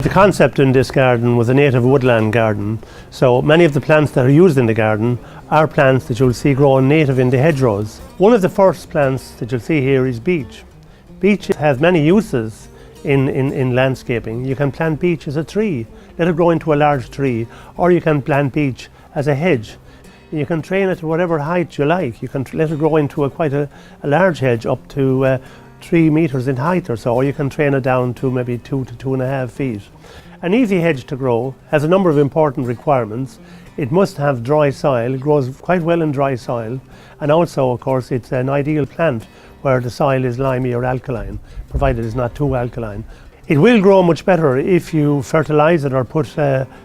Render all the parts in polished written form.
The concept in this garden was a native woodland garden, so many of the plants that are used in the garden are plants that you'll see growing native in the hedgerows. One of the first plants that you'll see here is beech. Beech has many uses in landscaping. You can plant beech as a tree, let it grow into a large tree, or you can plant beech as a hedge. You can train it to whatever height you like. You can let it grow into quite a large hedge, up to 3 meters in height or so, or you can train it down to maybe 2 to 2.5 feet. An easy hedge to grow has a number of important requirements. It must have dry soil. It grows quite well in dry soil, and also, of course, it's an ideal plant where the soil is limey or alkaline, provided it's not too alkaline. It will grow much better if you fertilise it or put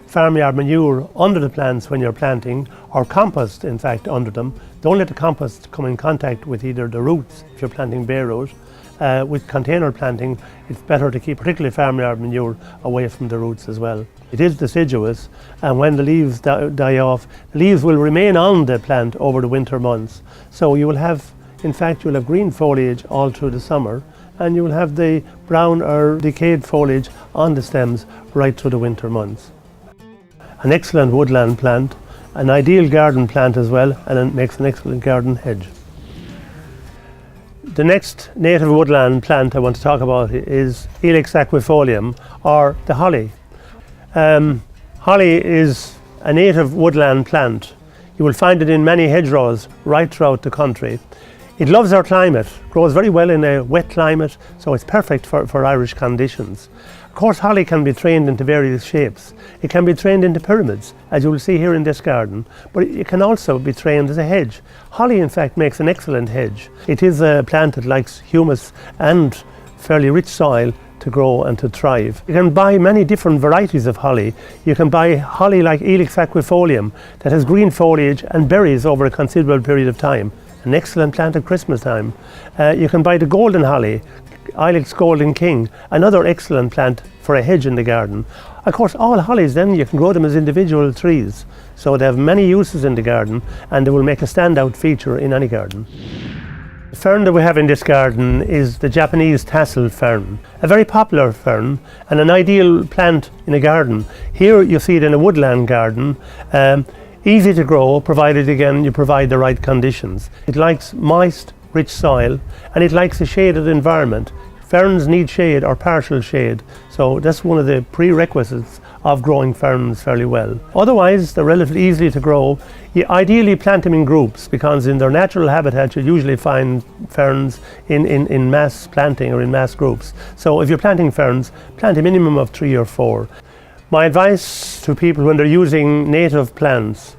farmyard manure under the plants when you're planting, or compost in fact under them. Don't let the compost come in contact with either the roots if you're planting bare root. With container planting, it's better to keep particularly farmyard manure away from the roots as well. It is deciduous, and when the leaves die off, the leaves will remain on the plant over the winter months. So you will have, in fact, you'll have green foliage all through the summer, and you will have the brown or decayed foliage on the stems right through the winter months. An excellent woodland plant, an ideal garden plant as well, and it makes an excellent garden hedge. The next native woodland plant I want to talk about is Ilex aquifolium, or the holly. Holly is a native woodland plant. You will find it in many hedgerows right throughout the country. It loves our climate, grows very well in a wet climate, so it's perfect for Irish conditions. Of course, holly can be trained into various shapes. It can be trained into pyramids, as you will see here in this garden, but it can also be trained as a hedge. Holly, in fact, makes an excellent hedge. It is a plant that likes humus and fairly rich soil to grow and to thrive. You can buy many different varieties of holly. You can buy holly like Ilex aquifolium that has green foliage and berries over a considerable period of time. An excellent plant at Christmas time. You can buy the golden holly, Ilex golden king, another excellent plant for a hedge in the garden. Of course, all hollies then, you can grow them as individual trees, so they have many uses in the garden, and they will make a standout feature in any garden. The fern that we have in this garden is the Japanese tassel fern, a very popular fern and an ideal plant in a garden. Here you see it in a woodland garden. Easy to grow, provided again you provide the right conditions. It likes moist, rich soil, and it likes a shaded environment. Ferns need shade or partial shade, so that's one of the prerequisites of growing ferns fairly well. Otherwise, they're relatively easy to grow. You ideally plant them in groups, because in their natural habitat you usually find ferns in mass planting or in mass groups. So if you're planting ferns, plant a minimum of 3 or 4. My advice to people when they're using native plants,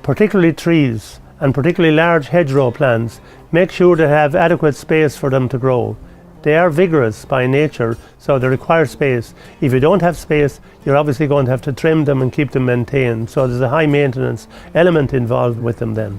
particularly trees and particularly large hedgerow plants, make sure they have adequate space for them to grow. They are vigorous by nature, so they require space. If you don't have space, you're obviously going to have to trim them and keep them maintained. So there's a high maintenance element involved with them then.